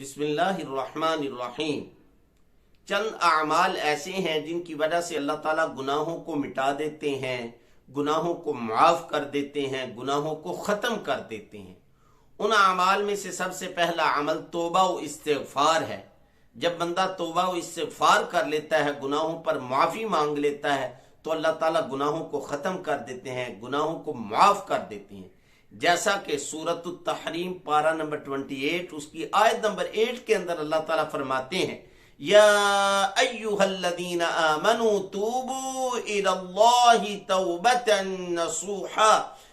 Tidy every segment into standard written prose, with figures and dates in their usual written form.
बिस्मिल्लाहिर्रहमानिर्रहीम। चंद अमाल ऐसे हैं जिनकी वजह से अल्लाह ताला गुनाहों को मिटा देते हैं, गुनाहों को माफ कर देते हैं, गुनाहों को ख़त्म कर देते हैं। उन अमाल में से सबसे पहला अमल तौबा व इस्तिग़फ़ार है। जब बंदा तौबा व इस्तिग़फ़ार कर लेता है, गुनाहों पर माफ़ी मांग लेता है, तो अल्लाह ताला गुनाहों को ख़त्म कर देते हैं, गुनाहों को माफ़ कर देते हैं। जैसा कि सूरत तहरीम पारा नंबर 28 उसकी आयत नंबर 8 के अंदर अल्लाह ताला फरमाते हैं, या अय्युहल्लज़ीना आमनू तूबू इलल्लाहि तौबतन नसूहा।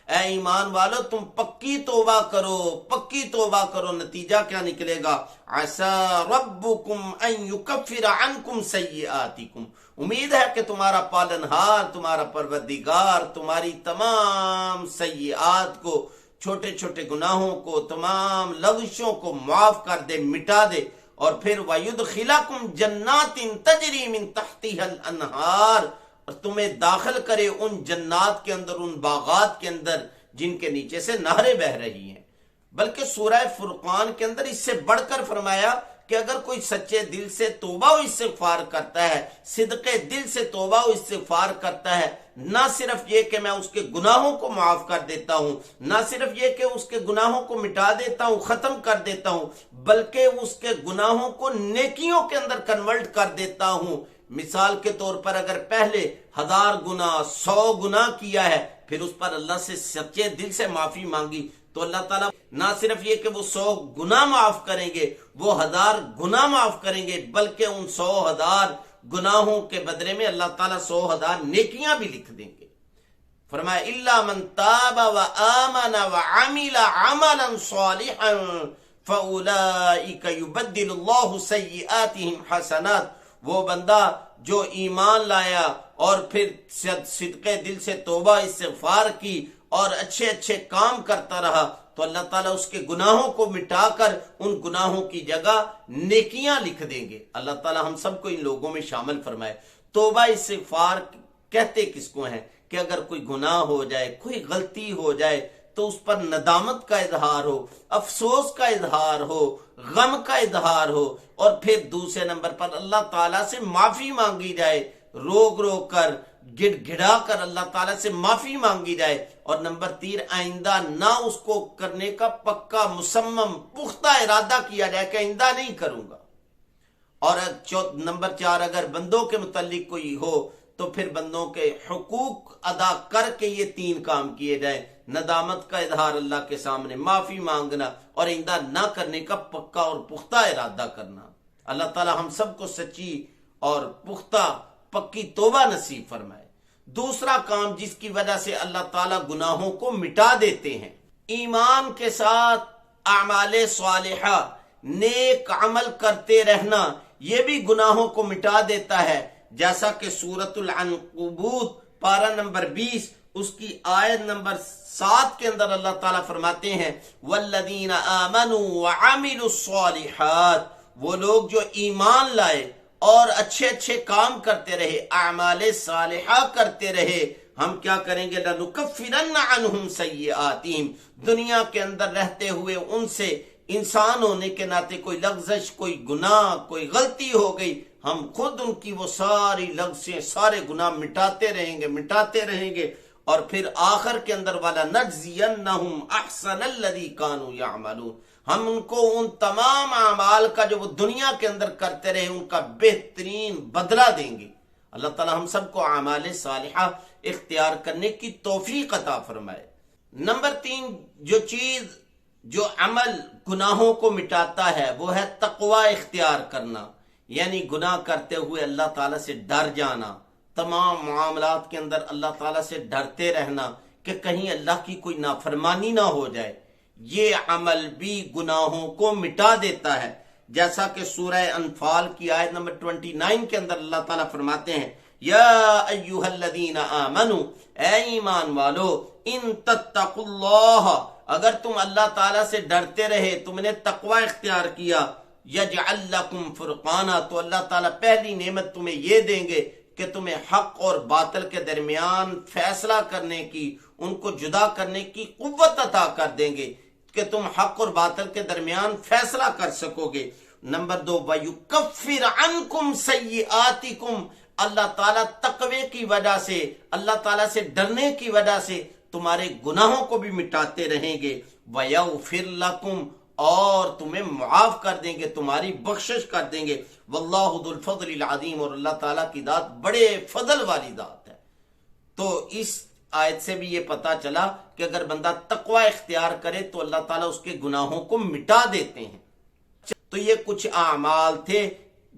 ऐ ईमान वालो, तुम पक्की तौबा करो, पक्की तौबा करो। नतीजा क्या निकलेगा? असा रब्बुकुम अन युकफ्फिर अन्कुम सय्यिआतिकुम। उम्मीद है कि तुम्हारा पालनहार, तुम्हारा परवरदिगार तुम्हारी तमाम सय्यिआत को, छोटे छोटे गुनाहों को, तमाम लग़ज़ों को माफ कर दे, मिटा दे। और फिर वयुदखिलकुम जन्नातिन तजरी मिन तहतिहल अनहार, और तुम्हें दाखिल करे उन जन्नात के अंदर, उन बागात के अंदर जिनके नीचे से नहरें बह रही हैं। बल्कि सूरह फुरकान के अंदर इससे बढ़कर फरमाया कि अगर कोई सच्चे दिल से तौबा व इस्तिग़फ़ार करता है, सिद्क़े दिल से तौबा व इस्तिग़फ़ार करता है, ना सिर्फ ये कि मैं उसके गुनाहों को माफ कर देता हूं, ना सिर्फ ये कि उसके गुनाहों को मिटा देता हूं, खत्म कर देता हूं, बल्कि उसके गुनाहों को नेकियों के अंदर कन्वर्ट कर देता हूं। मिसाल के तौर पर अगर पहले 1000 गुना 100 गुना किया है, फिर उस पर अल्लाह से सच्चे दिल से माफी मांगी, तो अल्लाह ताला ना सिर्फ ये कि वो 100 गुना माफ करेंगे, वो 1000 गुना माफ करेंगे, बल्कि उन 100,000 गुनाहों के बदले में अल्लाह ताला 100,000 नेकियां भी लिख देंगे। फरमाया इल्ला मन ताबा व आमना व अमिला अमलन सालिहन फउलाइका युबद्दिलुल्लाहु सय्यिआतिहिम हसनात। वो बंदा जो ईमान लाया और फिर सिद्क़े दिल से तौबा इस्तिग़फ़ार की और अच्छे अच्छे काम करता रहा, तो अल्लाह ताला उसके गुनाहों को मिटाकर उन गुनाहों की जगह नेकियां लिख देंगे। अल्लाह ताला हम सबको इन लोगों में शामिल फरमाए। तौबा इस्तिग़फ़ार कहते किसको हैं कि अगर कोई गुनाह हो जाए, कोई गलती हो जाए, तो उस पर नदामत का इजहार हो, अफसोस का इजहार हो, गम का इजहार हो, और फिर दूसरे नंबर पर अल्लाह ताला से माफी मांगी जाए, रोक रोक कर, गिड़गिड़ा कर अल्लाह ताला से माफी मांगी जाए। और नंबर 3, आइंदा ना उसको करने का पक्का मुसम्मम पुख्ता इरादा किया जाए कि आइंदा नहीं करूंगा। और नंबर 4, अगर बंदों के मुतल्लिक कोई हो तो फिर बंदों के हुकूक अदा करके ये 3 काम किए जाए, नदामत का इजहार अल्लाह के सामने, माफी मांगना, और आइंदा ना करने का पक्का और पुख्ता इरादा करना। अल्लाह ताला हम सबको सच्ची और पुख्ता पक्की तौबा नसीब फरमाए। दूसरा काम जिसकी वजह से अल्लाह ताला गुनाहों को मिटा देते हैं, ईमान के साथ अमाले सालिहा, नेक अमल करते रहना, यह भी गुनाहों को मिटा देता है। जैसा कि सूरतुल अनकबूत पारा नंबर 20 उसकी आयत नंबर 7 के अंदर अल्लाह ताला फरमाते हैं, वल्लज़ीना आमनू व अमिलुस सालिहात। वो लोग जो ईमान लाए और अच्छे अच्छे काम करते रहे, अमाले सालिहा करते रहे, हम क्या करेंगे? लनुकफ्फिरन्ना अन्हुम सय्यिआतिहिम। दुनिया के अंदर रहते हुए उनसे इंसान होने के नाते कोई लग़ज़श, कोई गुनाह, कोई गलती हो गई, हम खुद उनकी वो सारी लग़ज़ें, सारे गुनाह मिटाते रहेंगे, मिटाते रहेंगे। और फिर आखिर के अंदर वाला नज्ज़ियन्नहुम अहसनल्लज़ी कानू यअमलून, हम उनको उन तमाम अमाल का जो वो दुनिया के अंदर करते रहे, उनका बेहतरीन बदला देंगे। अल्लाह ताला हम सबको अमाले सालिहा इख्तियार करने की तौफीक अता फरमाए। नंबर 3 जो चीज, जो अमल गुनाहों को मिटाता है, वो है तक़वा इख्तियार करना, यानी गुनाह करते हुए अल्लाह ताला से डर जाना, तमाम मामलात के अंदर अल्लाह ताला से डरते रहना कि कहीं अल्लाह की कोई नाफरमानी ना हो जाए। ये अमल भी गुनाहों को मिटा देता है। जैसा कि सूरह अनफाल की आयत नंबर 29 के अंदर अल्लाह ताला फरमाते हैं, या अय्युहल्लज़ीना आमनू, ऐ ईमान वालो, इन तत्तकुल्लाह, अगर तुम अल्लाह ताला से डरते रहे, तुमने तकवा इख्तियार किया, यजअल लकुम फुरकाना, तो अल्लाह ताला पहली नेमत तुम्हें ये देंगे कि तुम्हें हक और बातिल के दरमियान फैसला करने की, उनको जुदा करने की कुव्वत अता कर देंगे। کہ تم حق اور باطل کے درمیان فیصلہ کر سکو گے۔ نمبر 2 وَيُكَفِّرْ عَنْكُمْ سَيِّئَاتِكُمْ، اللہ تعالیٰ تقوی کی وجہ سے، اللہ تعالیٰ سے ڈرنے کی وجہ سے تمہارے گناہوں کو بھی مٹاتے رہیں گے۔ وَيَغْفِرْ لَكُمْ، اور تمہیں معاف کر دیں گے، تمہاری بخشش کر دیں گے۔ وَاللَّهُ ذُو الْفَضْلِ الْعَظِيمِ، اور اللہ تعالیٰ کی ذات بڑے فضل والی ذات ہے۔ تو اس آیت سے بھی یہ پتا چلا کہ اگر بندہ تقوی اختیار کرے تو اللہ تعالیٰ اس کے گناہوں کو مٹا دیتے ہیں۔ تو یہ کچھ اعمال تھے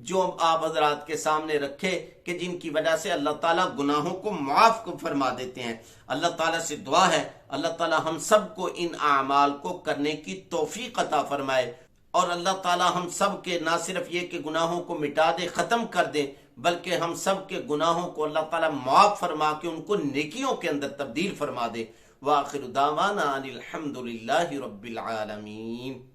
جو آپ حضرات کے سامنے رکھے کہ جن کی وجہ سے اللہ تعالیٰ گناہوں کو معاف فرما دیتے ہیں۔ اللہ تعالیٰ سے دعا ہے اللہ تعالیٰ ہم سب کو ان اعمال کو کرنے کی توفیق عطا فرمائے، اور اللہ تعالیٰ ہم سب کے نہ صرف یہ کہ گناہوں کو مٹا دے، ختم کر دے، بلکہ ہم سب کے گناہوں کو اللہ تعالیٰ معاف فرما کے ان کو نیکیوں کے اندر تبدیل فرما دے۔ وآخر دعوانا ان الحمد للہ رب العالمین۔